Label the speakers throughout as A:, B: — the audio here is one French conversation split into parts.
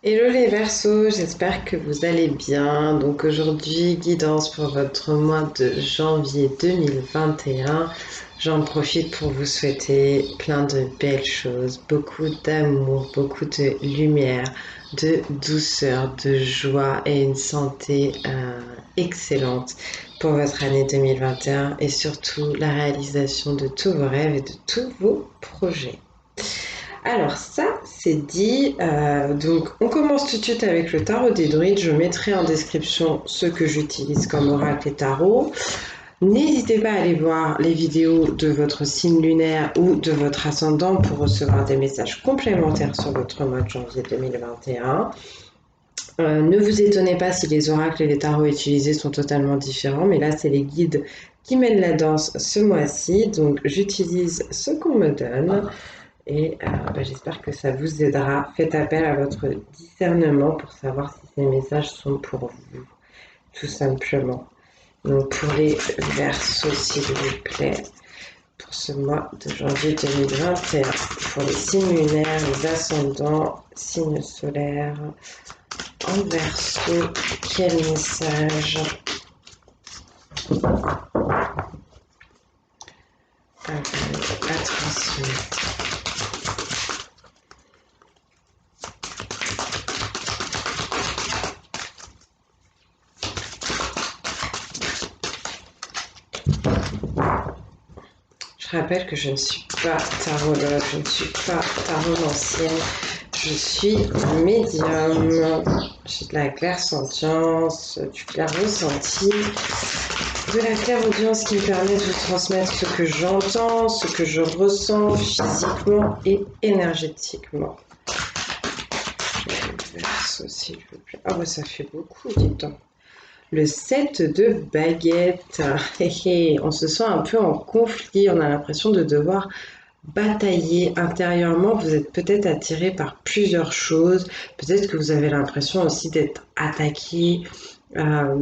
A: Hello les Verseaux, j'espère que vous allez bien. Donc aujourd'hui, guidance pour votre mois de janvier 2021. J'en profite pour vous souhaiter plein de belles choses, beaucoup d'amour, beaucoup de lumière, de douceur, de joie et une santé excellente pour votre année 2021 et surtout la réalisation de tous vos rêves et de tous vos projets. Alors ça, c'est dit. Donc on commence tout de suite avec le tarot des druides. Je mettrai en description ce que j'utilise comme oracle et tarot. N'hésitez pas à aller voir les vidéos de votre signe lunaire ou de votre ascendant pour recevoir des messages complémentaires sur votre mois de janvier 2021. Ne vous étonnez pas si les oracles et les tarots utilisés sont totalement différents, mais là, c'est les guides qui mènent la danse ce mois-ci. Donc, j'utilise ce qu'on me donne. Et j'espère que ça vous aidera. Faites appel à votre discernement pour savoir si ces messages sont pour vous, tout simplement. Donc pour les Verseaux, s'il vous plaît, pour ce mois de janvier 2021, pour les signes lunaires, les ascendants, signes solaires, en Verseau, quel message? Attention. Je rappelle que je ne suis pas tarologue, je ne suis pas taromancienne, je suis médium. J'ai de la clairsentience, du clair ressenti, de la clairaudience qui me permet de vous transmettre ce que j'entends, ce que je ressens physiquement et énergétiquement. Verseau, s'il vous plaît. Ah ouais, ça fait beaucoup, dites donc. Le 7 de baguette. On se sent un peu en conflit, on a l'impression de devoir batailler intérieurement. Vous êtes peut-être attiré par plusieurs choses. Peut-être que vous avez l'impression aussi d'être attaqué euh,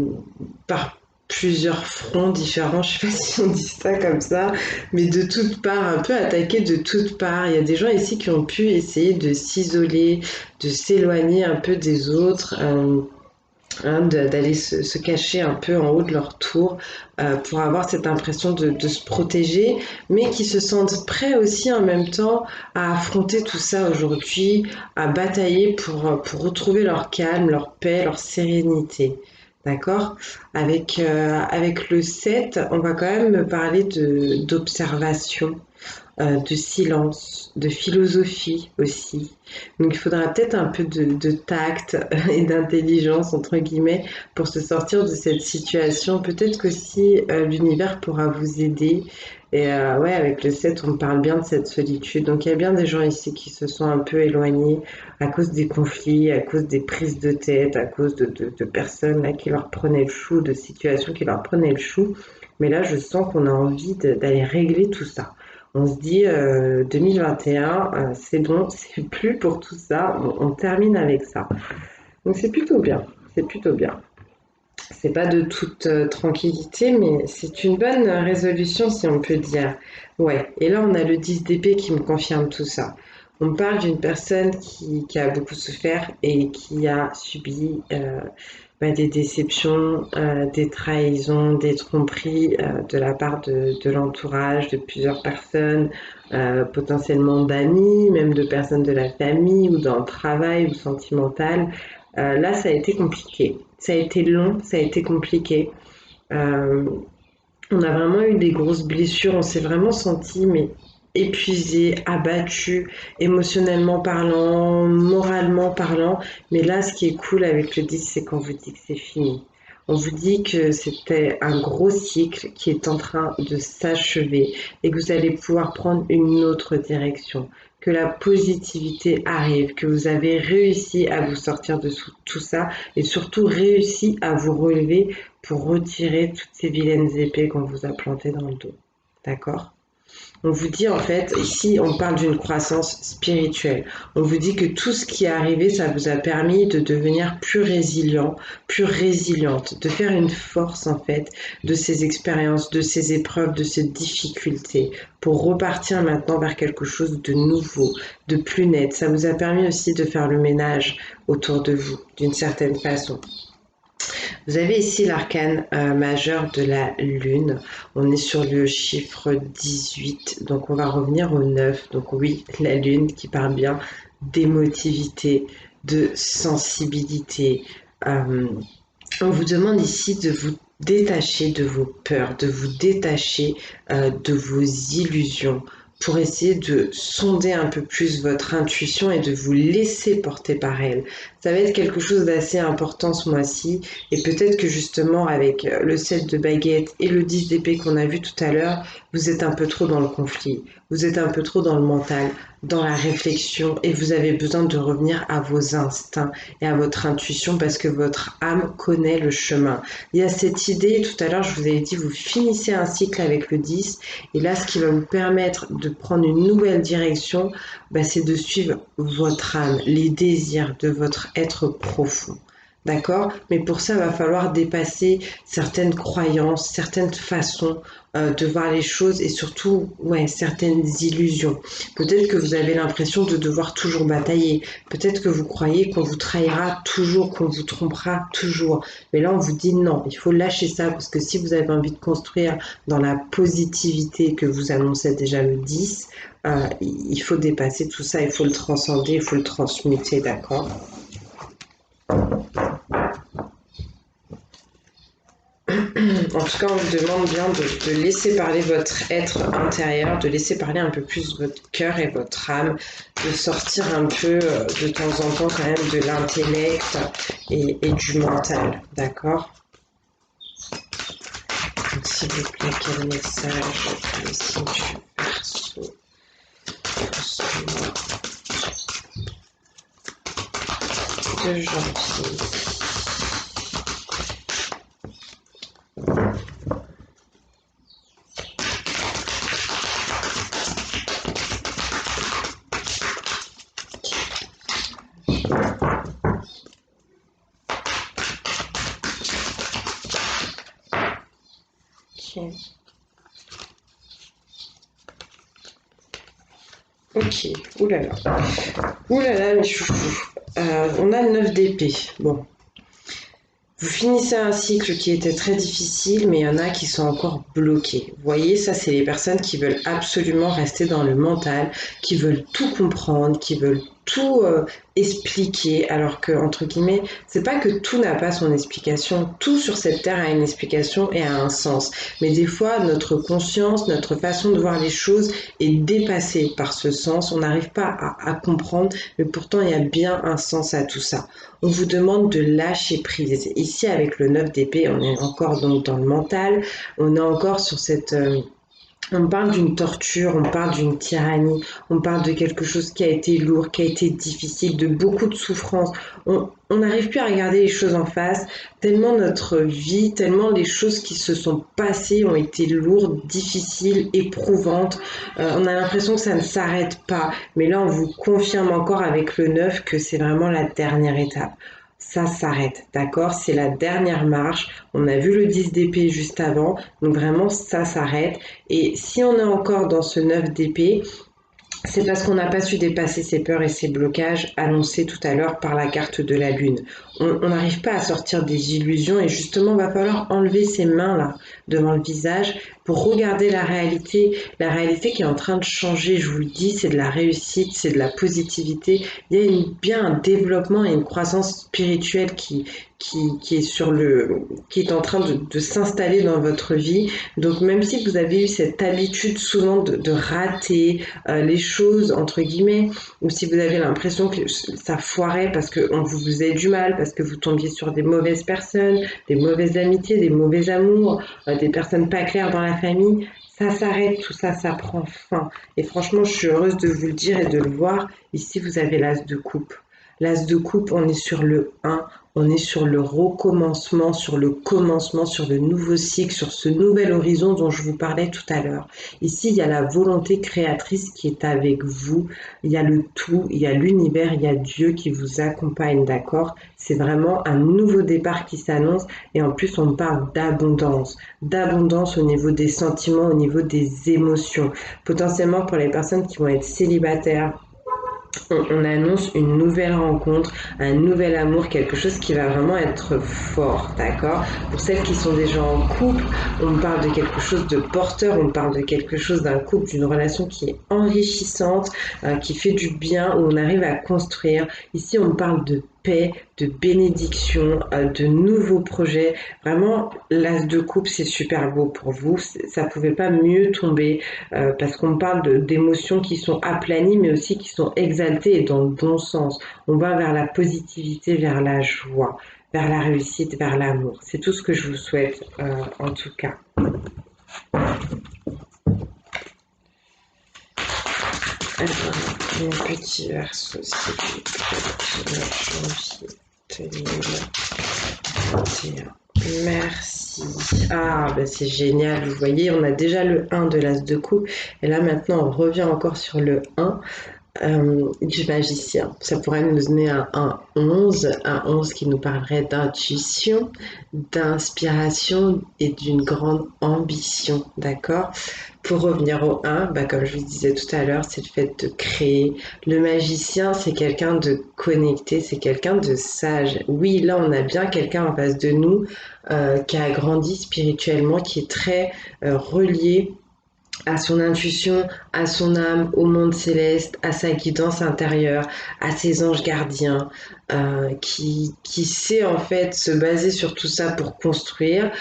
A: par plusieurs fronts différents. Je sais pas si on dit ça comme ça, mais de toutes parts, un peu attaqué de toutes parts. Il y a des gens ici qui ont pu essayer de s'isoler, de s'éloigner un peu des autres. D'aller se cacher un peu en haut de leur tour pour avoir cette impression de se protéger, mais qui se sentent prêts aussi en même temps à affronter tout ça aujourd'hui, à batailler pour retrouver leur calme, leur paix, leur sérénité. D'accord. Avec le 7, on va quand même me parler d'observation, de silence, de philosophie aussi. Donc il faudra peut-être un peu de tact et d'intelligence, entre guillemets, pour se sortir de cette situation. Peut-être qu'aussi l'univers pourra vous aider. Et ouais, avec le 7, on parle bien de cette solitude. Donc il y a bien des gens ici qui se sont un peu éloignés à cause des conflits, à cause des prises de tête, à cause de personnes là, qui leur prenaient le chou, de situations qui leur prenaient le chou. Mais là, je sens qu'on a envie d'aller régler tout ça. On se dit 2021, c'est bon, c'est plus pour tout ça, on termine avec ça. Donc c'est plutôt bien, c'est plutôt bien. C'est pas de toute tranquillité, mais c'est une bonne résolution si on peut dire. Ouais, et là on a le 10 d'épée qui me confirme tout ça. On parle d'une personne qui a beaucoup souffert et qui a subi des déceptions, des trahisons, des tromperies de la part de l'entourage, de plusieurs personnes, potentiellement d'amis, même de personnes de la famille ou dans le travail ou sentimental. Là, ça a été compliqué. Ça a été long, ça a été compliqué. Euh, on a vraiment eu des grosses blessures, on s'est vraiment senti mais épuisé, abattu, émotionnellement parlant, moralement parlant. Mais là, ce qui est cool avec le 10, c'est qu'on vous dit que c'est fini. On vous dit que c'était un gros cycle qui est en train de s'achever et que vous allez pouvoir prendre une autre direction, que la positivité arrive, que vous avez réussi à vous sortir de tout ça et surtout réussi à vous relever pour retirer toutes ces vilaines épées qu'on vous a plantées dans le dos. D'accord? On vous dit en fait, ici on parle d'une croissance spirituelle. On vous dit que tout ce qui est arrivé, ça vous a permis de devenir plus résilient, plus résiliente, de faire une force en fait de ces expériences, de ces épreuves, de ces difficultés pour repartir maintenant vers quelque chose de nouveau, de plus net. Ça vous a permis aussi de faire le ménage autour de vous d'une certaine façon. Vous avez ici l'arcane majeur de la lune. On est sur le chiffre 18, donc on va revenir au 9. Donc oui, la lune qui parle bien d'émotivité, de sensibilité. Euh, on vous demande ici de vous détacher de vos peurs, de vous détacher de vos illusions pour essayer de sonder un peu plus votre intuition et de vous laisser porter par elle. Ça va être quelque chose d'assez important ce mois-ci et peut-être que justement avec le 7 de baguette et le 10 d'épée qu'on a vu tout à l'heure, vous êtes un peu trop dans le conflit, vous êtes un peu trop dans le mental, dans la réflexion et vous avez besoin de revenir à vos instincts et à votre intuition parce que votre âme connaît le chemin. Il y a cette idée, tout à l'heure je vous avais dit, vous finissez un cycle avec le 10 et là ce qui va vous permettre de prendre une nouvelle direction, c'est de suivre votre âme, les désirs de votre être profond. D'accord? Mais pour ça, il va falloir dépasser certaines croyances, certaines façons de voir les choses et surtout, certaines illusions. Peut-être que vous avez l'impression de devoir toujours batailler. Peut-être que vous croyez qu'on vous trahira toujours, qu'on vous trompera toujours. Mais là, on vous dit non, il faut lâcher ça parce que si vous avez envie de construire dans la positivité que vous annoncez déjà le 10, il faut dépasser tout ça, il faut le transcender, il faut le transmuter, d'accord? En tout cas, on vous demande bien de laisser parler votre être intérieur, de laisser parler un peu plus votre cœur et votre âme, de sortir un peu de temps en temps quand même de l'intellect et du mental, d'accord? Donc, s'il vous plaît, quel message pour le signe du Verseau pour ce mois de janvier? Ok, oulala. Oulala, mes chouchous. On a le 9 d'épée. Bon, vous finissez un cycle qui était très difficile, mais il y en a qui sont encore bloqués. Vous voyez, ça, c'est les personnes qui veulent absolument rester dans le mental, qui veulent tout comprendre, qui veulent tout expliquer, alors que, entre guillemets, c'est pas que tout n'a pas son explication. Tout sur cette terre a une explication et a un sens. Mais des fois, notre conscience, notre façon de voir les choses est dépassée par ce sens. On n'arrive pas à comprendre, mais pourtant, il y a bien un sens à tout ça. On vous demande de lâcher prise. Ici, avec le 9 d'épée, on est encore donc dans le mental, on est encore sur cette... on parle d'une torture, on parle d'une tyrannie, on parle de quelque chose qui a été lourd, qui a été difficile, de beaucoup de souffrance. On n'arrive plus à regarder les choses en face, tellement notre vie, tellement les choses qui se sont passées ont été lourdes, difficiles, éprouvantes. On a l'impression que ça ne s'arrête pas. Mais là, on vous confirme encore avec le 9 que c'est vraiment la dernière étape. Ça s'arrête, d'accord? C'est la dernière marche. On a vu le 10 d'épée juste avant, donc vraiment ça s'arrête. Et si on est encore dans ce 9 d'épée, c'est parce qu'on n'a pas su dépasser ses peurs et ses blocages annoncés tout à l'heure par la carte de la lune. On n'arrive pas à sortir des illusions et justement, il va falloir enlever ces mains-là devant le visage pour regarder la réalité qui est en train de changer, je vous le dis, c'est de la réussite, c'est de la positivité. Il y a bien un développement et une croissance spirituelle qui est en train de s'installer dans votre vie. Donc même si vous avez eu cette habitude souvent de rater les choses, entre guillemets, ou si vous avez l'impression que ça foirait parce qu'on vous faisait du mal, parce que vous tombiez sur des mauvaises personnes, des mauvaises amitiés, des mauvais amours, des personnes pas claires dans la famille, ça s'arrête, tout ça, ça prend fin. Et franchement, je suis heureuse de vous le dire et de le voir. Ici, vous avez l'as de coupe. L'as de coupe, on est sur le 1, on est sur le recommencement, sur le commencement, sur le nouveau cycle, sur ce nouvel horizon dont je vous parlais tout à l'heure. Ici, il y a la volonté créatrice qui est avec vous, il y a le tout, il y a l'univers, il y a Dieu qui vous accompagne, d'accord? C'est vraiment un nouveau départ qui s'annonce et en plus, on parle d'abondance au niveau des sentiments, au niveau des émotions. Potentiellement pour les personnes qui vont être célibataires, on annonce une nouvelle rencontre, un nouvel amour, quelque chose qui va vraiment être fort, d'accord? Pour celles qui sont déjà en couple, on parle de quelque chose de porteur, on parle de quelque chose d'un couple, d'une relation qui est enrichissante, qui fait du bien, où on arrive à construire. Ici, on parle de paix, de bénédiction, de nouveaux projets. Vraiment, l'as de coupe, c'est super beau pour vous. Ça pouvait pas mieux tomber parce qu'on parle d'émotions qui sont aplanies, mais aussi qui sont exaltées et dans le bon sens. On va vers la positivité, vers la joie, vers la réussite, vers l'amour. C'est tout ce que je vous souhaite, en tout cas. Alors, mon petit verso, s'il vous plaît, janvier 2021. Merci. Ah, ben c'est génial. Vous voyez, on a déjà le 1 de l'as de coupe. Et là, maintenant, on revient encore sur le 1 du magicien. Ça pourrait nous donner un 11 qui nous parlerait d'intuition, d'inspiration et d'une grande ambition, d'accord? Pour revenir au 1, bah, comme je vous disais tout à l'heure, c'est le fait de créer. Le magicien, c'est quelqu'un de connecté, c'est quelqu'un de sage. Oui, là, on a bien quelqu'un en face de nous qui a grandi spirituellement, qui est très relié à son intuition, à son âme, au monde céleste, à sa guidance intérieure, à ses anges gardiens, qui sait en fait se baser sur tout ça pour construire,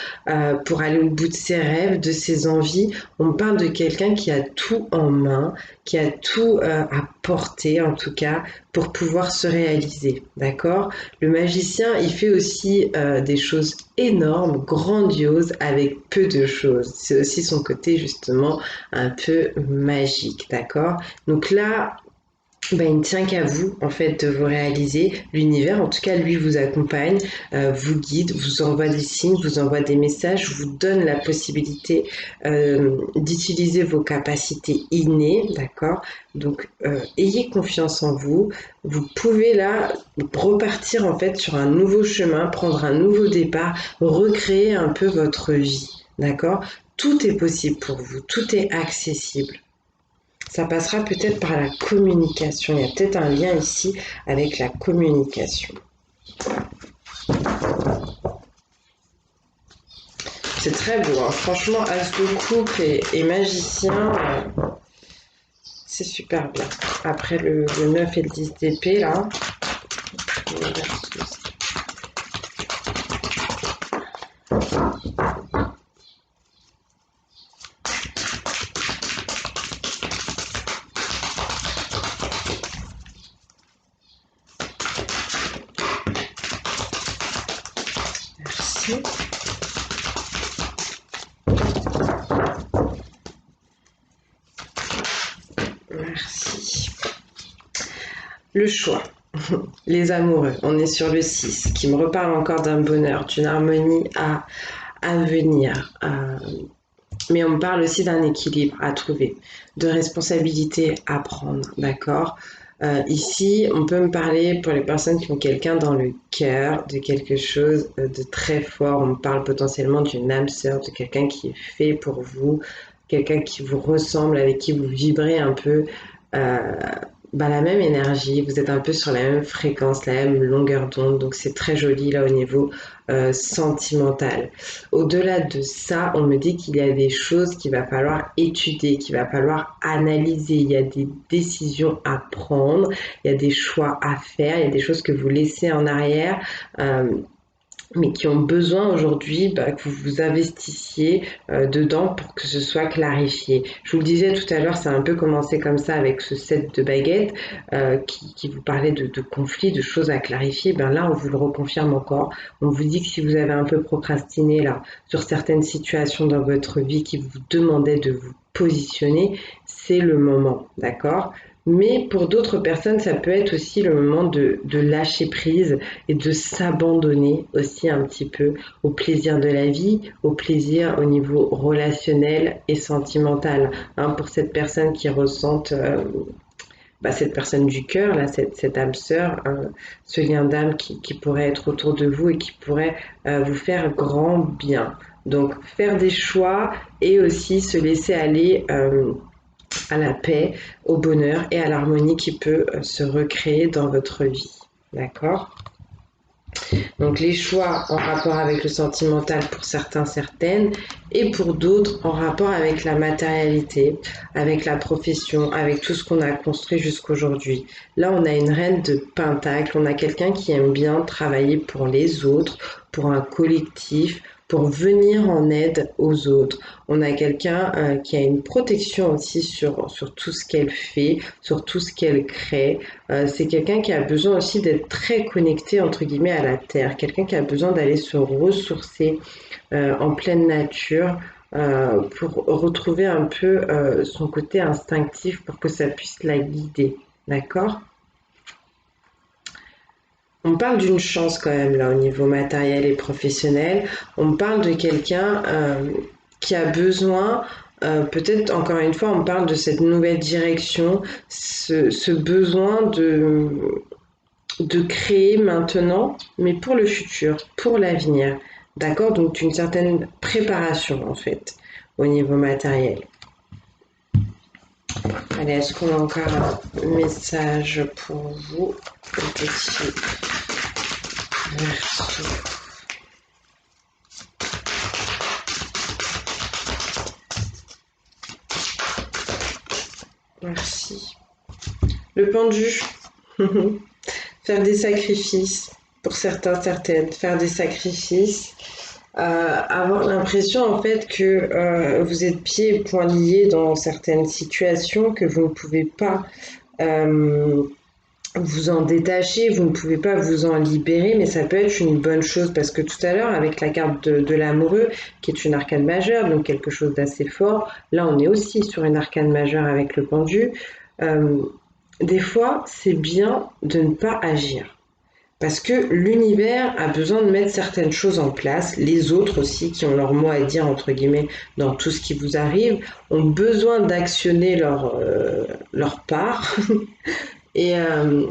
A: pour aller au bout de ses rêves, de ses envies. On parle de quelqu'un qui a tout en main, qui a tout à porter en tout cas pour pouvoir se réaliser, d'accord? Le magicien, il fait aussi des choses énormes, grandioses, avec peu de choses. C'est aussi son côté justement un peu magique, d'accord? Donc là, ben, il ne tient qu'à vous, en fait, de vous réaliser. L'univers, en tout cas, lui vous accompagne, vous guide, vous envoie des signes, vous envoie des messages, vous donne la possibilité d'utiliser vos capacités innées, d'accord? Donc, ayez confiance en vous. Vous pouvez là repartir, en fait, sur un nouveau chemin, prendre un nouveau départ, recréer un peu votre vie, d'accord? Tout est possible pour vous, tout est accessible. Ça passera peut-être par la communication. Il y a peut-être un lien ici avec la communication. C'est très beau, hein. Franchement, As de couple et magicien, c'est super bien. Après le 9 et le 10 d'épée, là. Merci. Merci. Le choix. Les amoureux. On est sur le 6, qui me reparle encore d'un bonheur, d'une harmonie à venir. Mais on me parle aussi d'un équilibre à trouver, de responsabilité à prendre, d'accord? Ici, on peut me parler pour les personnes qui ont quelqu'un dans le cœur, de quelque chose de très fort. On me parle potentiellement d'une âme sœur, de quelqu'un qui est fait pour vous, quelqu'un qui vous ressemble, avec qui vous vibrez un peu euh, bah, la même énergie. Vous êtes un peu sur la même fréquence, la même longueur d'onde. Donc c'est très joli là au niveau sentimental. Au-delà de ça, on me dit qu'il y a des choses qu'il va falloir étudier, qu'il va falloir analyser. Il y a des décisions à prendre, il y a des choix à faire, il y a des choses que vous laissez en arrière. Mais qui ont besoin aujourd'hui que vous vous investissiez dedans pour que ce soit clarifié. Je vous le disais tout à l'heure, ça a un peu commencé comme ça avec ce set de baguettes qui vous parlait de conflits, de choses à clarifier. Ben là, on vous le reconfirme encore. On vous dit que si vous avez un peu procrastiné là sur certaines situations dans votre vie qui vous demandaient de vous positionner, c'est le moment, d'accord? Mais pour d'autres personnes, ça peut être aussi le moment de lâcher prise et de s'abandonner aussi un petit peu au plaisir de la vie, au plaisir au niveau relationnel et sentimental. Hein, pour cette personne qui ressente cette personne du cœur, là, cette âme sœur, hein, ce lien d'âme qui pourrait être autour de vous et qui pourrait vous faire grand bien. Donc faire des choix et aussi se laisser aller à la paix, au bonheur et à l'harmonie qui peut se recréer dans votre vie. D'accord? Donc les choix en rapport avec le sentimental pour certains, certaines, et pour d'autres en rapport avec la matérialité, avec la profession, avec tout ce qu'on a construit jusqu'aujourd'hui. Là, on a une reine de pentacle, on a quelqu'un qui aime bien travailler pour les autres, pour un collectif, pour venir en aide aux autres. On a quelqu'un qui a une protection aussi sur tout ce qu'elle fait, sur tout ce qu'elle crée. C'est quelqu'un qui a besoin aussi d'être très connecté, entre guillemets, à la terre. Quelqu'un qui a besoin d'aller se ressourcer en pleine nature pour retrouver un peu son côté instinctif pour que ça puisse la guider. D'accord? On parle d'une chance quand même là au niveau matériel et professionnel. On parle de quelqu'un qui a besoin, peut-être encore une fois, on parle de cette nouvelle direction, ce besoin de créer maintenant, mais pour le futur, pour l'avenir. D'accord? Donc une certaine préparation en fait au niveau matériel. Allez, est-ce qu'on a encore un message pour vous? Un petit verso. Merci. Le pendu. Faire des sacrifices pour certains, certaines. Faire des sacrifices. Avoir l'impression en fait que vous êtes pieds et poings liés dans certaines situations, que vous ne pouvez pas euh, vous en détacher, vous ne pouvez pas vous en libérer, mais ça peut être une bonne chose parce que tout à l'heure, avec la carte de l'amoureux, qui est une arcane majeure, donc quelque chose d'assez fort, là on est aussi sur une arcane majeure avec le pendu. Euh, des fois, c'est bien de ne pas agir. Parce que l'univers a besoin de mettre certaines choses en place, les autres aussi qui ont leur mot à dire, entre guillemets, dans tout ce qui vous arrive, ont besoin d'actionner leur part. Et, euh,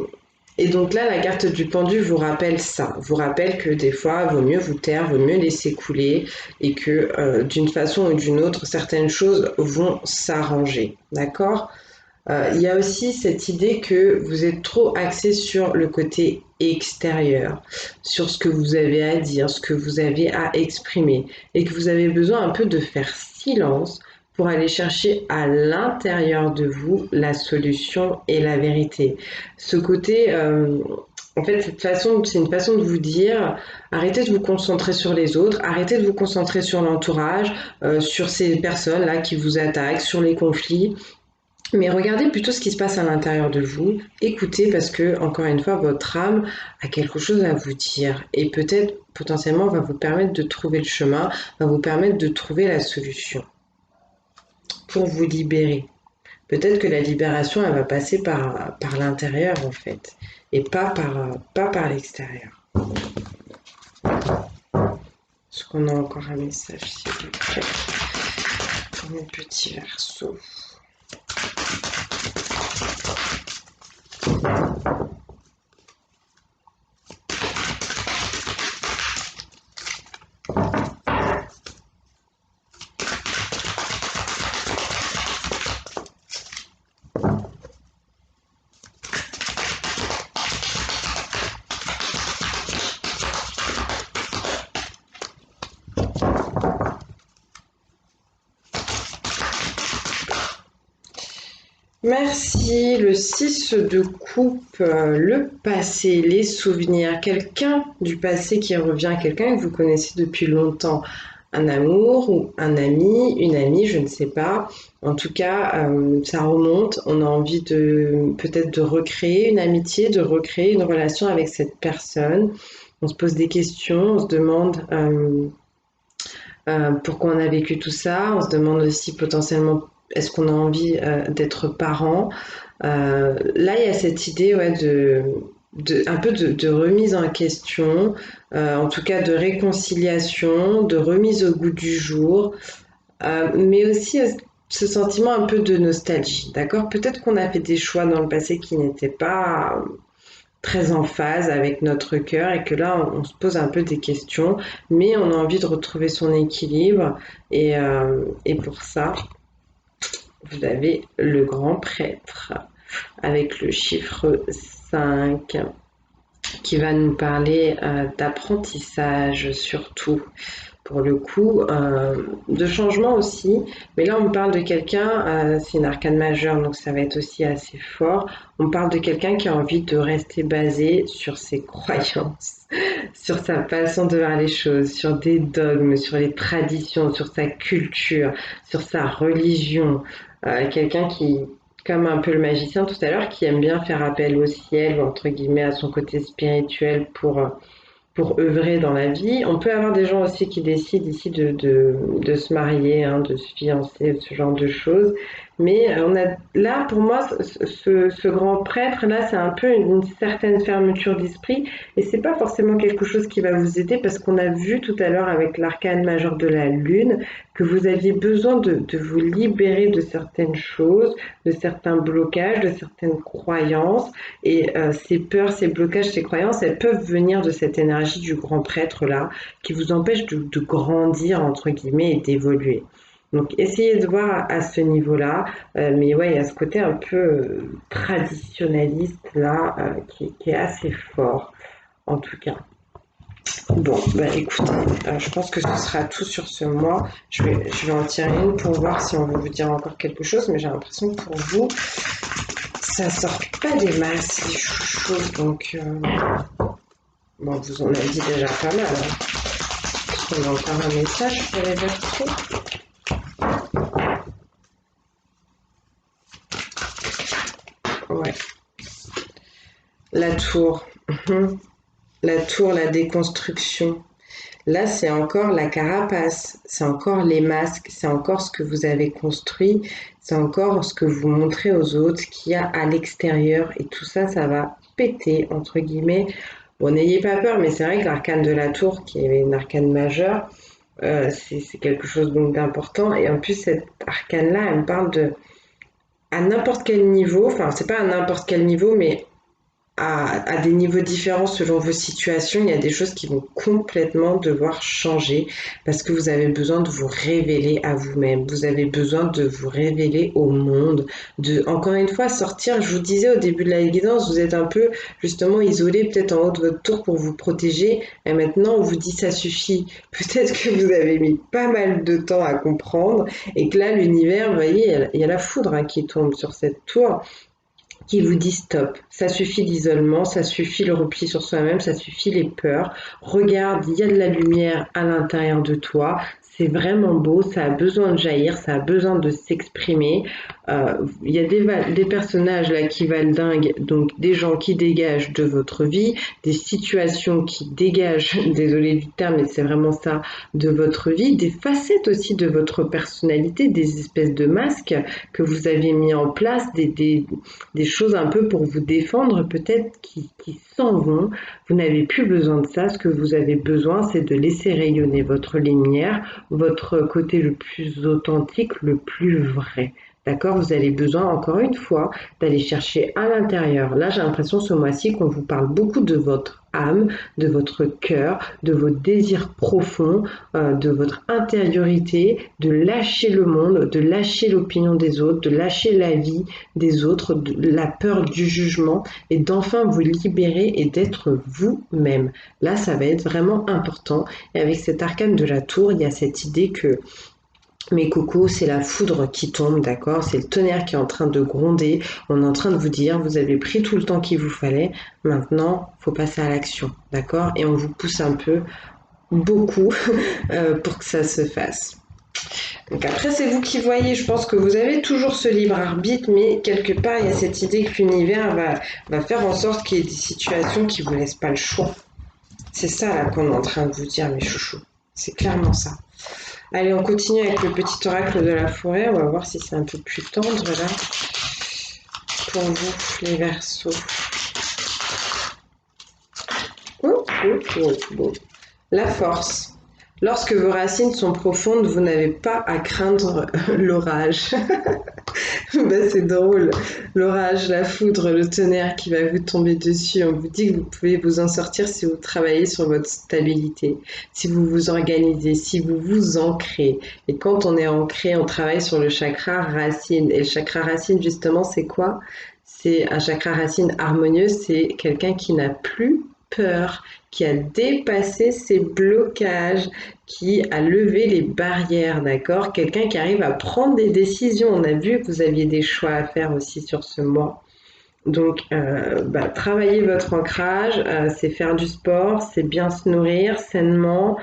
A: et donc là, la carte du pendu vous rappelle ça, vous rappelle que des fois, il vaut mieux vous taire, vaut mieux laisser couler, et que d'une façon ou d'une autre, certaines choses vont s'arranger. D'accord? Il y a aussi cette idée que vous êtes trop axé sur le côté extérieur, sur ce que vous avez à dire, ce que vous avez à exprimer, et que vous avez besoin un peu de faire silence pour aller chercher à l'intérieur de vous la solution et la vérité. Ce côté, en fait, c'est une façon de vous dire, arrêtez de vous concentrer sur les autres, arrêtez de vous concentrer sur l'entourage, sur ces personnes-là qui vous attaquent, sur les conflits, mais regardez plutôt ce qui se passe à l'intérieur de vous, écoutez parce que, encore une fois, votre âme a quelque chose à vous dire et peut-être potentiellement va vous permettre de trouver le chemin, va vous permettre de trouver la solution pour vous libérer. Peut-être que la libération, elle va passer par l'intérieur en fait et pas par l'extérieur. Est-ce qu'on a encore un message s'il vous plaît pour mes petits versos? Merci. Le 6 de coupe, le passé, les souvenirs, quelqu'un du passé qui revient, quelqu'un que vous connaissez depuis longtemps, un amour ou un ami, une amie, je ne sais pas. En tout cas, ça remonte. On a envie de peut-être de recréer une amitié, de recréer une relation avec cette personne. On se pose des questions, on se demande pourquoi on a vécu tout ça. On se demande aussi potentiellement est-ce qu'on a envie d'être parent. Là, il y a cette idée ouais, un peu de remise en question, en tout cas de réconciliation, de remise au goût du jour, mais aussi ce sentiment un peu de nostalgie, d'accord? Peut-être qu'on a fait des choix dans le passé qui n'étaient pas très en phase avec notre cœur et que là, on se pose un peu des questions, mais on a envie de retrouver son équilibre et pour ça, vous avez le grand prêtre avec le chiffre 5 qui va nous parler d'apprentissage surtout pour le coup, de changement aussi. Mais là, on me parle de quelqu'un, c'est une arcane majeure, donc ça va être aussi assez fort. On parle de quelqu'un qui a envie de rester basé sur ses croyances, sur sa façon de voir les choses, sur des dogmes, sur les traditions, sur sa culture, sur sa religion. Quelqu'un qui, comme un peu le magicien tout à l'heure, qui aime bien faire appel au ciel, entre guillemets, à son côté spirituel pour œuvrer dans la vie. On peut avoir des gens aussi qui décident ici de se marier, hein, de se fiancer, ce genre de choses. Mais on a là, pour moi, ce grand prêtre, là, c'est un peu une certaine fermeture d'esprit. Et c'est pas forcément quelque chose qui va vous aider parce qu'on a vu tout à l'heure avec l'arcane majeur de la lune que vous aviez besoin de vous libérer de certaines choses, de certains blocages, de certaines croyances. Et ces peurs, ces blocages, ces croyances, elles peuvent venir de cette énergie du grand prêtre là, qui vous empêche de grandir, entre guillemets, et d'évoluer. Donc essayez de voir à ce niveau-là, mais ouais, il y a ce côté un peu traditionnaliste là, qui est assez fort, en tout cas. Bon, bah écoutez, je pense que ce sera tout sur ce mois. Je vais en tirer une pour voir si on veut vous dire encore quelque chose, mais j'ai l'impression que pour vous, ça sort pas des masses, les chouchous, donc bon, vous en avez dit déjà pas mal. Hein. On a encore un message pour les vertus. Ouais. La tour. La tour, la déconstruction. Là, c'est encore la carapace, c'est encore les masques, c'est encore ce que vous avez construit, c'est encore ce que vous montrez aux autres qu'il y a à l'extérieur. Et tout ça, ça va péter, entre guillemets. Bon, n'ayez pas peur, mais c'est vrai que l'arcane de la tour, qui est une arcane majeure, c'est quelque chose donc d'important. Et en plus, cette arcane-là, elle me parle de à n'importe quel niveau, enfin, c'est pas à n'importe quel niveau, mais à des niveaux différents selon vos situations, il y a des choses qui vont complètement devoir changer parce que vous avez besoin de vous révéler à vous-même, vous avez besoin de vous révéler au monde, de, encore une fois, sortir. Je vous disais au début de la guidance, vous êtes un peu justement isolé peut-être en haut de votre tour pour vous protéger et maintenant on vous dit ça suffit. Peut-être que vous avez mis pas mal de temps à comprendre et que là l'univers, vous voyez, il y a la foudre hein, qui tombe sur cette tour qui vous dit stop, ça suffit l'isolement, ça suffit le repli sur soi-même, ça suffit les peurs. Regarde, il y a de la lumière à l'intérieur de toi, c'est vraiment beau, ça a besoin de jaillir, ça a besoin de s'exprimer. Il y a des personnages là qui valent dingue, donc des gens qui dégagent de votre vie, des situations qui dégagent, désolé du terme, mais c'est vraiment ça, de votre vie, des facettes aussi de votre personnalité, des espèces de masques que vous aviez mis en place, des choses un peu pour vous défendre, peut-être qui s'en vont. Vous n'avez plus besoin de ça. Ce que vous avez besoin, c'est de laisser rayonner votre lumière, votre côté le plus authentique, le plus vrai. D'accord? Vous avez besoin, encore une fois, d'aller chercher à l'intérieur. Là, j'ai l'impression ce mois-ci qu'on vous parle beaucoup de votre âme, de votre cœur, de vos désirs profonds, de votre intériorité, de lâcher le monde, de lâcher l'opinion des autres, de lâcher la vie des autres, de la peur du jugement et d'enfin vous libérer et d'être vous-même. Là, ça va être vraiment important. Et avec cet arcane de la tour, il y a cette idée que mes cocos, c'est la foudre qui tombe, d'accord? C'est le tonnerre qui est en train de gronder. On est en train de vous dire, vous avez pris tout le temps qu'il vous fallait. Maintenant, faut passer à l'action, d'accord? Et on vous pousse un peu, beaucoup, pour que ça se fasse. Donc après, c'est vous qui voyez. Je pense que vous avez toujours ce libre arbitre, mais quelque part, il y a cette idée que l'univers va faire en sorte qu'il y ait des situations qui vous laissent pas le choix. C'est ça là qu'on est en train de vous dire, mes chouchous. C'est clairement ça. Allez, on continue avec le petit oracle de la forêt. On va voir si c'est un peu plus tendre là pour vous, les Verseaux. Oh, oh, oh, oh. La force. Lorsque vos racines sont profondes, vous n'avez pas à craindre l'orage. C'est drôle. L'orage, la foudre, le tonnerre qui va vous tomber dessus. On vous dit que vous pouvez vous en sortir si vous travaillez sur votre stabilité, si vous vous organisez, si vous vous ancrez. Et quand on est ancré, on travaille sur le chakra racine. Et le chakra racine, justement, c'est quoi? C'est un chakra racine harmonieux. C'est quelqu'un qui n'a plus peur, qui a dépassé ses blocages, qui a levé les barrières, d'accord? Quelqu'un qui arrive à prendre des décisions. On a vu que vous aviez des choix à faire aussi sur ce mois. Donc, travailler votre ancrage, c'est faire du sport, c'est bien se nourrir sainement,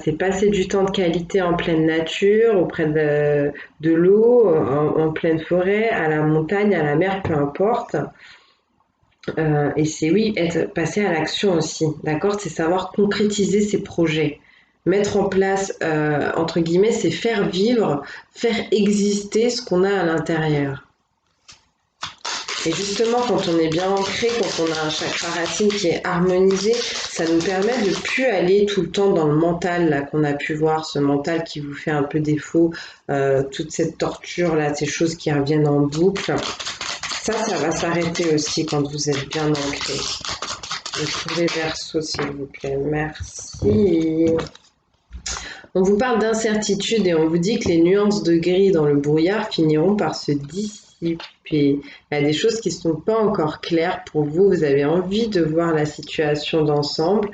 A: c'est passer du temps de qualité en pleine nature, auprès de l'eau, en pleine forêt, à la montagne, à la mer, peu importe. Et c'est oui, passer à l'action aussi, d'accord? C'est savoir concrétiser ses projets. Mettre en place, entre guillemets, c'est faire vivre, faire exister ce qu'on a à l'intérieur. Et justement, quand on est bien ancré, quand on a un chakra racine qui est harmonisé, ça nous permet de plus aller tout le temps dans le mental là qu'on a pu voir, ce mental qui vous fait un peu défaut, toute cette torture là, ces choses qui reviennent en boucle. Ça va s'arrêter aussi quand vous êtes bien ancré. Pour les Verseaux, s'il vous plaît. Merci. On vous parle d'incertitude et on vous dit que les nuances de gris dans le brouillard finiront par se dissiper. Il y a des choses qui ne sont pas encore claires pour vous. Vous avez envie de voir la situation d'ensemble.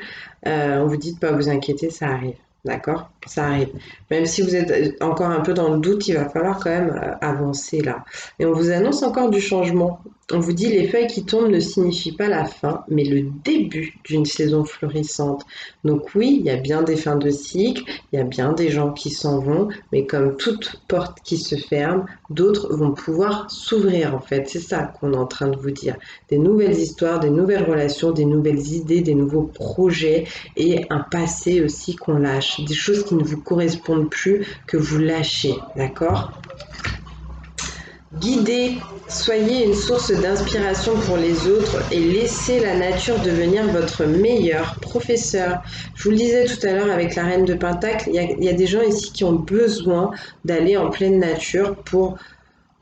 A: On vous dit de ne pas vous inquiéter, ça arrive. D'accord? Ça arrive. Même si vous êtes encore un peu dans le doute, il va falloir quand même avancer là. Et on vous annonce encore du changement. On vous dit les feuilles qui tombent ne signifient pas la fin, mais le début d'une saison florissante. Donc oui, il y a bien des fins de cycle, il y a bien des gens qui s'en vont, mais comme toute porte qui se ferme, d'autres vont pouvoir s'ouvrir en fait. C'est ça qu'on est en train de vous dire. Des nouvelles histoires, des nouvelles relations, des nouvelles idées, des nouveaux projets et un passé aussi qu'on lâche. Des choses qui ne vous correspondent plus, que vous lâchez, d'accord? Guidez, soyez une source d'inspiration pour les autres et laissez la nature devenir votre meilleur professeur. Je vous le disais tout à l'heure avec la Reine de Pentacle, il y a des gens ici qui ont besoin d'aller en pleine nature pour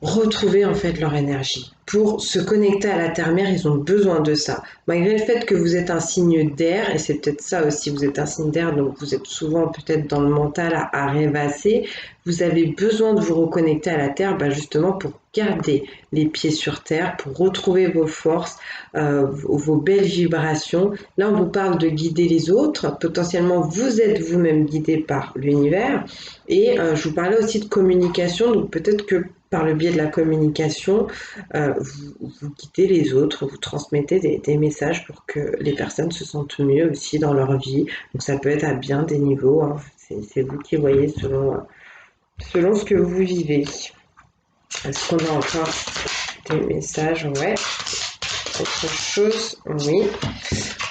A: retrouver en fait leur énergie. Pour se connecter à la terre-mère, ils ont besoin de ça. Malgré le fait que vous êtes un signe d'air, et c'est peut-être ça aussi, vous êtes un signe d'air, donc vous êtes souvent peut-être dans le mental à rêvasser, vous avez besoin de vous reconnecter à la terre, justement pour garder les pieds sur terre, pour retrouver vos forces, vos belles vibrations. Là, on vous parle de guider les autres. Potentiellement, vous êtes vous-même guidé par l'univers. Et je vous parlais aussi de communication, donc peut-être que par le biais de la communication, vous guidez les autres, vous transmettez des messages pour que les personnes se sentent mieux aussi dans leur vie. Donc ça peut être à bien des niveaux, hein. C'est vous qui voyez selon ce que vous vivez. Est-ce qu'on a encore des messages? Ouais. Autre chose? Oui.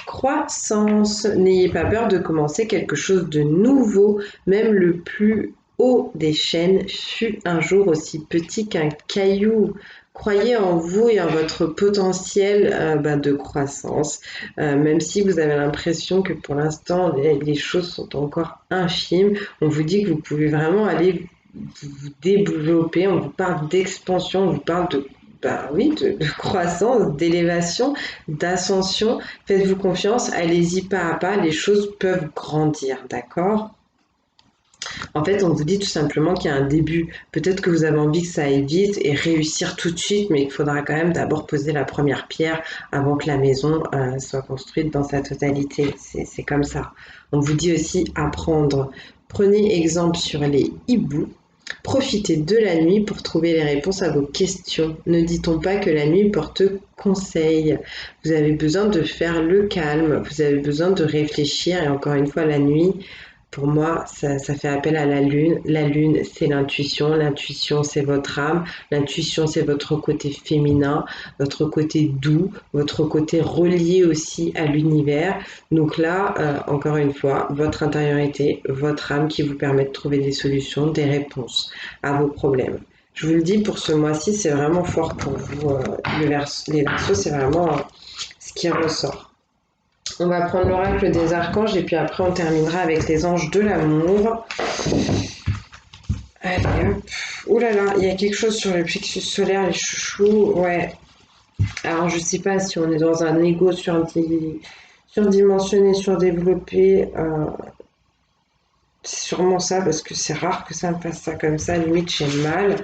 A: Croissance. N'ayez pas peur de commencer quelque chose de nouveau, même le plus haut des chaînes fut un jour aussi petit qu'un caillou. Croyez en vous et en votre potentiel de croissance, même si vous avez l'impression que pour l'instant les choses sont encore infimes. On vous dit que vous pouvez vraiment aller vous développer, on vous parle d'expansion, on vous parle de croissance, d'élévation, d'ascension. Faites-vous confiance, allez-y pas à pas, les choses peuvent grandir, d'accord? En fait, on vous dit tout simplement qu'il y a un début. Peut-être que vous avez envie que ça aille vite et réussir tout de suite, mais il faudra quand même d'abord poser la première pierre avant que la maison soit construite dans sa totalité. C'est comme ça. On vous dit aussi apprendre. Prenez exemple sur les hiboux. Profitez de la nuit pour trouver les réponses à vos questions. Ne dit-on pas que la nuit porte conseil? Vous avez besoin de faire le calme, vous avez besoin de réfléchir et encore une fois la nuit, pour moi, ça fait appel à la lune. La lune, c'est l'intuition. L'intuition, c'est votre âme. L'intuition, c'est votre côté féminin, votre côté doux, votre côté relié aussi à l'univers. Donc là, encore une fois, votre intériorité, votre âme qui vous permet de trouver des solutions, des réponses à vos problèmes. Je vous le dis, pour ce mois-ci, c'est vraiment fort pour vous. Les Verseaux, c'est vraiment ce qui ressort. On va prendre l'oracle des archanges et puis après on terminera avec les anges de l'amour. Allez hop. Ouh là là, il y a quelque chose sur le plexus solaire, les chouchous. Ouais. Alors je sais pas si on est dans un ego surdimensionné, surdéveloppé. C'est sûrement ça parce que c'est rare que ça me fasse ça comme ça. Limite j'ai mal.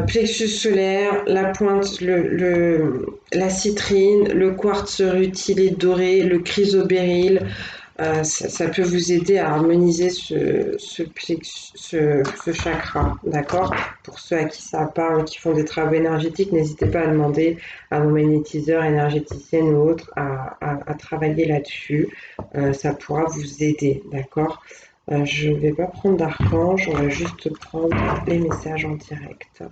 A: Plexus solaire, la pointe, la citrine, le quartz rutilé doré, le chrysobéryl, ça peut vous aider à harmoniser ce chakra, d'accord? Pour ceux à qui ça parle, qui font des travaux énergétiques, n'hésitez pas à demander à vos magnétiseurs, énergéticiennes ou autres à travailler là-dessus. Ça pourra vous aider, d'accord? Je ne vais pas prendre d'archange, on va juste prendre les messages en direct.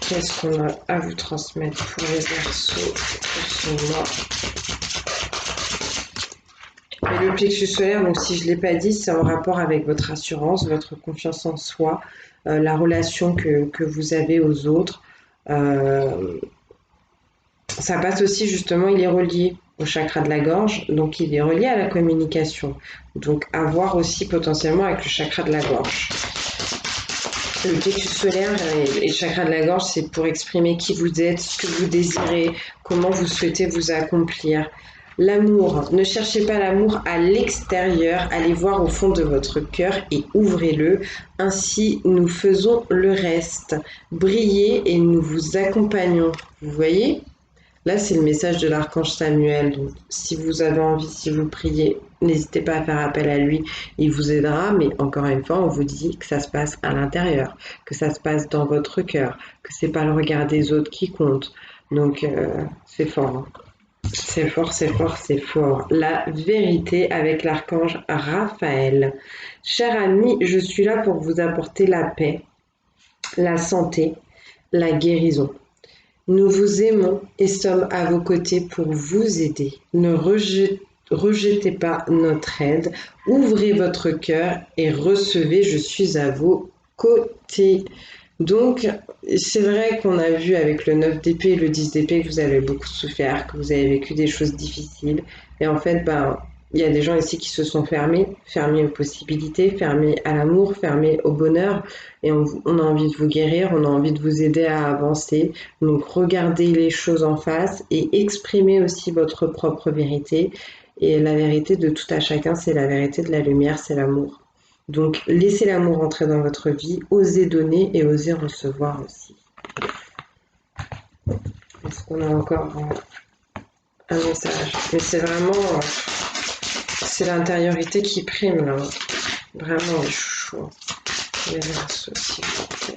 A: Qu'est-ce qu'on a à vous transmettre pour les Verseaux pour ce mois? Et le plexus solaire, donc si je ne l'ai pas dit, c'est en rapport avec votre assurance, votre confiance en soi, la relation que vous avez aux autres. Ça passe aussi justement, il est relié au chakra de la gorge, donc il est relié à la communication. Donc à voir aussi potentiellement avec le chakra de la gorge. Le plexus solaire et le chakra de la gorge, c'est pour exprimer qui vous êtes, ce que vous désirez, comment vous souhaitez vous accomplir. L'amour, ne cherchez pas l'amour à l'extérieur, allez voir au fond de votre cœur et ouvrez-le. Ainsi, nous faisons le reste. Brillez et nous vous accompagnons. Vous voyez ? Là, c'est le message de l'archange Samuel. Donc, si vous avez envie, si vous priez, n'hésitez pas à faire appel à lui. Il vous aidera, mais encore une fois, on vous dit que ça se passe à l'intérieur, que ça se passe dans votre cœur, que c'est pas le regard des autres qui compte. Donc, c'est fort. Hein. C'est fort, c'est fort, c'est fort. La vérité avec l'archange Raphaël. Cher ami, je suis là pour vous apporter la paix, la santé, la guérison. Nous vous aimons et sommes à vos côtés pour vous aider. Ne rejetez pas notre aide. Ouvrez votre cœur et recevez, je suis à vos côtés. Donc, c'est vrai qu'on a vu avec le 9 d'épée et le 10 d'épée que vous avez beaucoup souffert, que vous avez vécu des choses difficiles. Et en fait, il y a des gens ici qui se sont fermés aux possibilités, fermés à l'amour, fermés au bonheur. Et on a envie de vous guérir, on a envie de vous aider à avancer. Donc, regardez les choses en face et exprimez aussi votre propre vérité. Et la vérité de tout à chacun, c'est la vérité de la lumière, c'est l'amour. Donc, laissez l'amour entrer dans votre vie, osez donner et osez recevoir aussi. Est-ce qu'on a encore un message? Mais c'est vraiment... c'est l'intériorité qui prime, là. Vraiment, les chouchous. Les Verseaux, s'il vous plaît.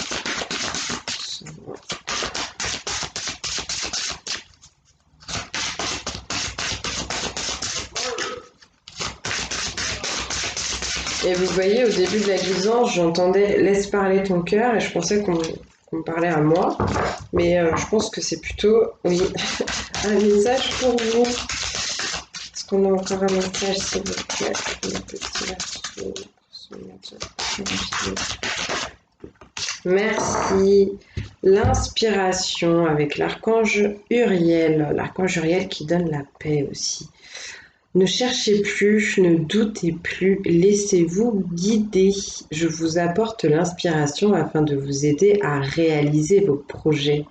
A: Et vous voyez, au début de la guidance, j'entendais « laisse parler ton cœur » et je pensais qu'on me parlait à moi. Mais je pense que c'est plutôt, oui, un message pour vous. Est-ce qu'on a encore un message, s'il vous plaît? Merci. L'inspiration avec l'archange Uriel qui donne la paix aussi. Ne cherchez plus, ne doutez plus, laissez-vous guider. Je vous apporte l'inspiration afin de vous aider à réaliser vos projets.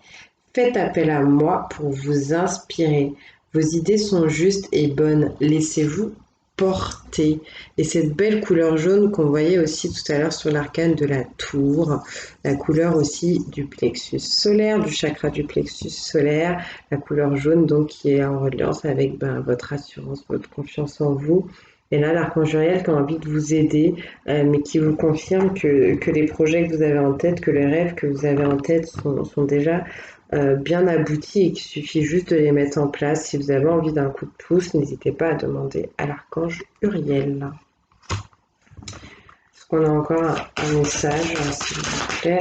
A: Faites appel à moi pour vous inspirer. Vos idées sont justes et bonnes. Laissez-vous porter. Et cette belle couleur jaune qu'on voyait aussi tout à l'heure sur l'arcane de la tour, la couleur aussi du plexus solaire, du chakra du plexus solaire, la couleur jaune donc qui est en reliance avec votre assurance, votre confiance en vous. Et là, l'archange Uriel qui a envie de vous aider, mais qui vous confirme que les projets que vous avez en tête, que les rêves que vous avez en tête sont déjà bien aboutis et qu'il suffit juste de les mettre en place. Si vous avez envie d'un coup de pouce, n'hésitez pas à demander à l'archange Uriel. Est-ce qu'on a encore un message, s'il vous plaît?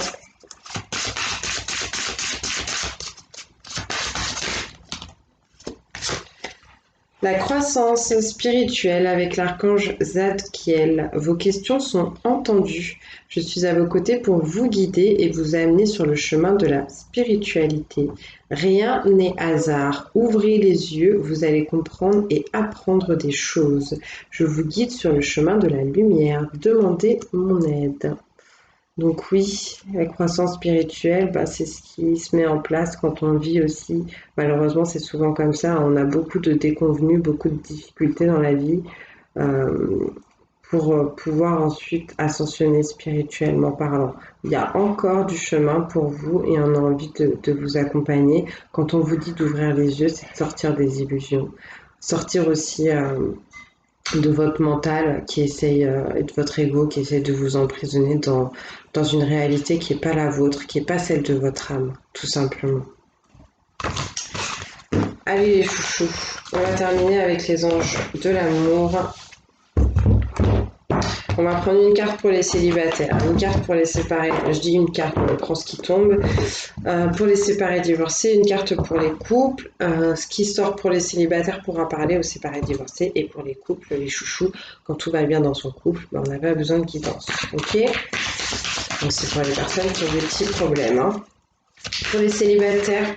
A: La croissance spirituelle avec l'archange Zadkiel. Vos questions sont entendues. Je suis à vos côtés pour vous guider et vous amener sur le chemin de la spiritualité. Rien n'est hasard. Ouvrez les yeux, vous allez comprendre et apprendre des choses. Je vous guide sur le chemin de la lumière. Demandez mon aide. Donc oui, la croissance spirituelle, c'est ce qui se met en place quand on vit aussi. Malheureusement, c'est souvent comme ça. On a beaucoup de déconvenues, beaucoup de difficultés dans la vie euh, pour pouvoir ensuite ascensionner spirituellement parlant. Il y a encore du chemin pour vous et on a envie de vous accompagner. Quand on vous dit d'ouvrir les yeux, c'est de sortir des illusions. Sortir aussi de votre mental qui essaye, et de votre ego qui essaie de vous emprisonner dans une réalité qui n'est pas la vôtre, qui n'est pas celle de votre âme, tout simplement. Allez les chouchous, on va terminer avec les anges de l'amour. On va prendre une carte pour les célibataires, une carte pour les séparés. Je dis une carte, on prend ce qui tombe. Pour les séparés divorcés, une carte pour les couples. Ce qui sort pour les célibataires pourra parler aux séparés divorcés. Et pour les couples, les chouchous, quand tout va bien dans son couple, on n'a pas besoin de guidance. Ok? Donc c'est pour les personnes qui ont des petits problèmes. Pour les célibataires,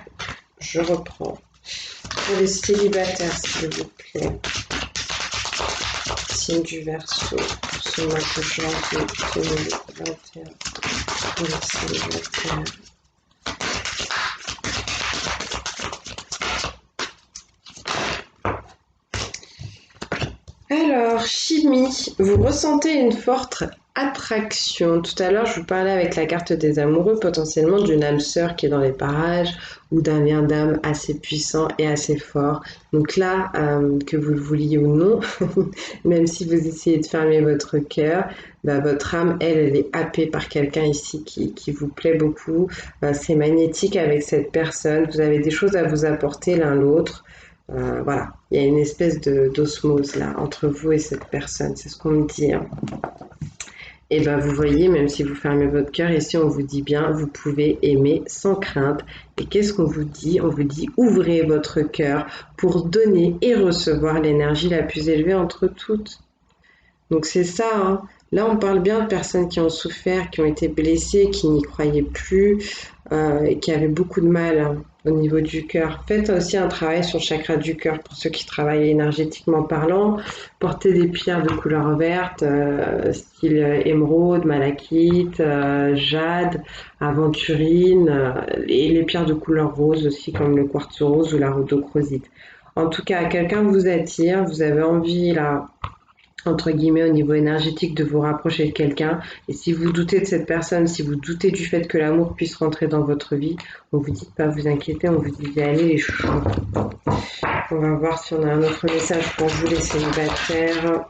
A: je reprends. Pour les célibataires, s'il vous plaît. Signe du Verseau, ce mois de janvier 2021, pour les célibataires. Alors, chimie, vous ressentez une forte attraction. Tout à l'heure, je vous parlais avec la carte des amoureux, potentiellement d'une âme sœur qui est dans les parages ou d'un lien d'âme assez puissant et assez fort. Donc là, que vous le vouliez ou non, même si vous essayez de fermer votre cœur, votre âme, elle est happée par quelqu'un ici qui vous plaît beaucoup. C'est magnétique avec cette personne. Vous avez des choses à vous apporter l'un l'autre. Voilà, il y a une espèce d'osmose là entre vous et cette personne, c'est ce qu'on me dit. Et vous voyez, même si vous fermez votre cœur, ici on vous dit bien, vous pouvez aimer sans crainte. Et qu'est-ce qu'on vous dit? On vous dit ouvrez votre cœur pour donner et recevoir l'énergie la plus élevée entre toutes. Donc c'est ça, Là on parle bien de personnes qui ont souffert, qui ont été blessées, qui n'y croyaient plus, et qui avaient beaucoup de mal au niveau du cœur. Faites aussi un travail sur le chakra du cœur pour ceux qui travaillent énergétiquement parlant. Portez des pierres de couleur verte, style émeraude, malachite, jade, aventurine, et les pierres de couleur rose aussi, comme le quartz rose ou la rhodochrosite. En tout cas, quelqu'un vous attire, vous avez envie là, entre guillemets, au niveau énergétique, de vous rapprocher de quelqu'un. Et si vous doutez de cette personne, si vous doutez du fait que l'amour puisse rentrer dans votre vie, on vous dit de pas vous inquiéter, on vous dit d'y aller les chouchous. On va voir si on a un autre message pour vous les célibataires.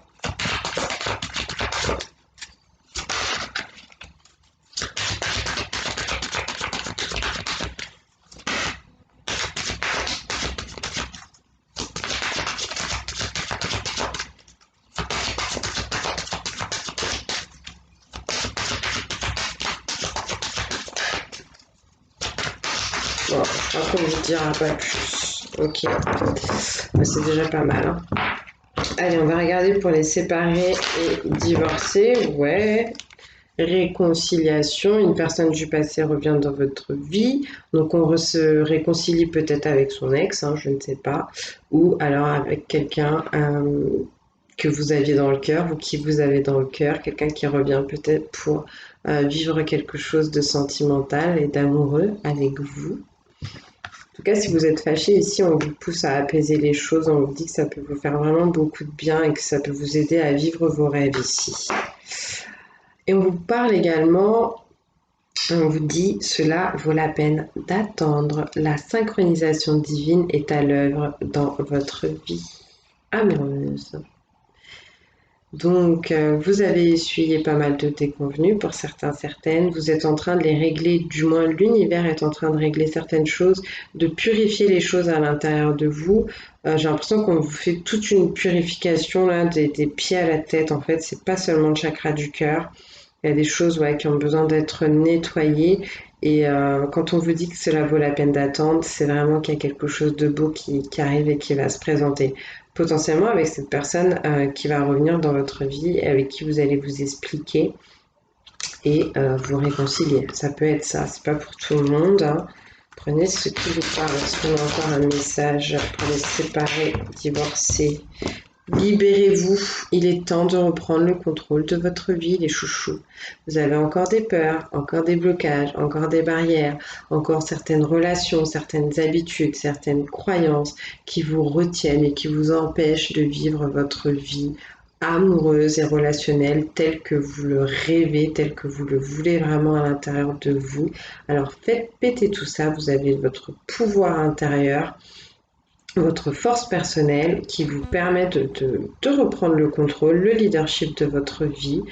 A: Bon, je crois qu'on ne vous dira pas plus. Ok, c'est déjà pas mal. Allez, on va regarder pour les séparés et divorcés. Ouais. Réconciliation, une personne du passé revient dans votre vie, donc on se réconcilie peut-être avec son ex, je ne sais pas, ou alors avec quelqu'un que vous aviez dans le cœur ou qui vous avez dans le cœur, quelqu'un qui revient peut-être pour vivre quelque chose de sentimental et d'amoureux avec vous. En tout cas, si vous êtes fâché, ici, on vous pousse à apaiser les choses, on vous dit que ça peut vous faire vraiment beaucoup de bien et que ça peut vous aider à vivre vos rêves ici. Et on vous parle également, on vous dit, cela vaut la peine d'attendre. La synchronisation divine est à l'œuvre dans votre vie amoureuse. Donc, vous avez essuyé pas mal de déconvenues pour certains, certaines. Vous êtes en train de les régler, du moins l'univers est en train de régler certaines choses, de purifier les choses à l'intérieur de vous. J'ai l'impression qu'on vous fait toute une purification là, des pieds à la tête. En fait, c'est pas seulement le chakra du cœur. Il y a des choses qui ont besoin d'être nettoyées Et quand on vous dit que cela vaut la peine d'attendre, c'est vraiment qu'il y a quelque chose de beau qui arrive et qui va se présenter. Potentiellement avec cette personne qui va revenir dans votre vie et avec qui vous allez vous expliquer et vous réconcilier. Ça peut être ça, c'est pas pour tout le monde, hein. Prenez ce qui vous parle. Est-ce qu'on a encore un message pour les séparés, divorcés? Libérez-vous, il est temps de reprendre le contrôle de votre vie, les chouchous. Vous avez encore des peurs, encore des blocages, encore des barrières, encore certaines relations, certaines habitudes, certaines croyances qui vous retiennent et qui vous empêchent de vivre votre vie amoureuse et relationnelle telle que vous le rêvez, telle que vous le voulez vraiment à l'intérieur de vous. Alors faites péter tout ça, vous avez votre pouvoir intérieur, votre force personnelle qui vous permet de reprendre le contrôle, le leadership de votre vie.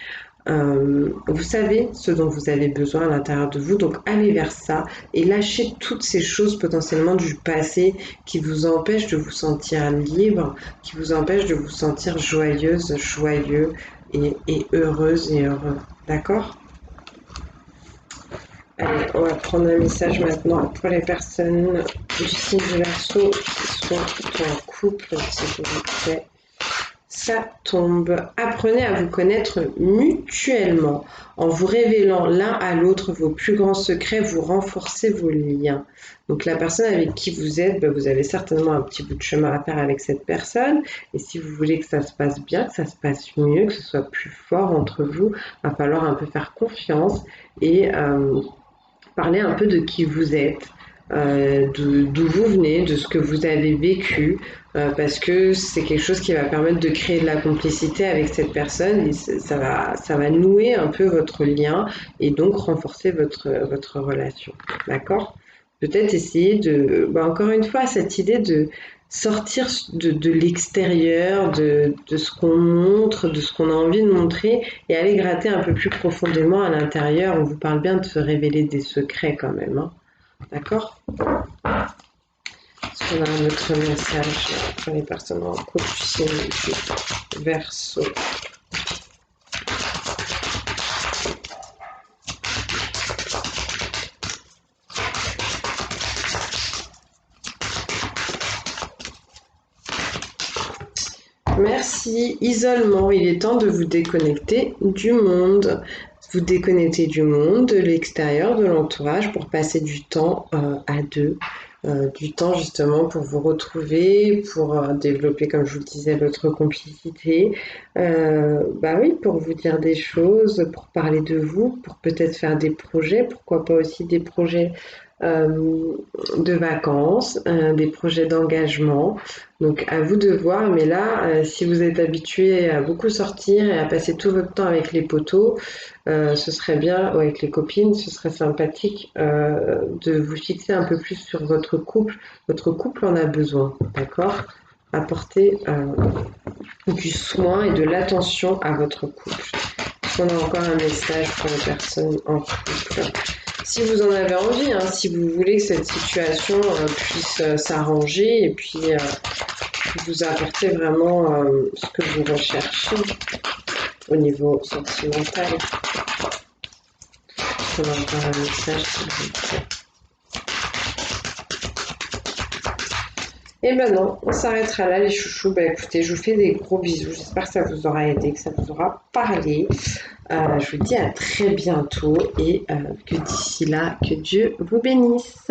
A: Vous savez ce dont vous avez besoin à l'intérieur de vous, donc allez vers ça et lâchez toutes ces choses potentiellement du passé qui vous empêchent de vous sentir libre, qui vous empêchent de vous sentir joyeuse, joyeux et heureuse et heureux. D'accord? Allez, on va prendre un message maintenant pour les personnes du signe du Verseau qui sont en couple, s'il vous plaît. Ça tombe. Apprenez à vous connaître mutuellement. En vous révélant l'un à l'autre vos plus grands secrets, vous renforcez vos liens. Donc la personne avec qui vous êtes, vous avez certainement un petit bout de chemin à faire avec cette personne. Et si vous voulez que ça se passe bien, que ça se passe mieux, que ce soit plus fort entre vous, il va falloir un peu faire confiance et parler un peu de qui vous êtes, d'où vous venez, de ce que vous avez vécu, parce que c'est quelque chose qui va permettre de créer de la complicité avec cette personne et ça va nouer un peu votre lien et donc renforcer votre relation. D'accord? Peut-être essayer encore une fois, cette idée de sortir de l'extérieur, de ce qu'on montre, de ce qu'on a envie de montrer et aller gratter un peu plus profondément à l'intérieur. On vous parle bien de se révéler des secrets quand même, hein. D'accord? Est-ce qu'on a un autre message pour les personnes en couple du signe du Verseau? Merci. Isolement, il est temps de vous déconnecter du monde. Vous déconnecter du monde, de l'extérieur, de l'entourage pour passer du temps à deux. Du temps justement pour vous retrouver, pour développer, comme je vous le disais, votre complicité. Oui, pour vous dire des choses, pour parler de vous, pour peut-être faire des projets, pourquoi pas aussi des projets de vacances, des projets d'engagement. Donc à vous de voir, mais là, si vous êtes habitué à beaucoup sortir et à passer tout votre temps avec les potos, ce serait bien, ou avec les copines, ce serait sympathique de vous fixer un peu plus sur votre couple. Votre couple en a besoin, d'accord? Apporter du soin et de l'attention à votre couple. Est-ce qu'on a encore un message pour les personnes en couple? Si vous en avez envie, hein, si vous voulez que cette situation puisse s'arranger et puis vous apporter vraiment ce que vous recherchez au niveau sentimental. On a encore un message, s'il vous plaît. Et non, on s'arrêtera là les chouchous. Écoutez, je vous fais des gros bisous. J'espère que ça vous aura aidé, que ça vous aura parlé. Je vous dis à très bientôt et que d'ici là, que Dieu vous bénisse.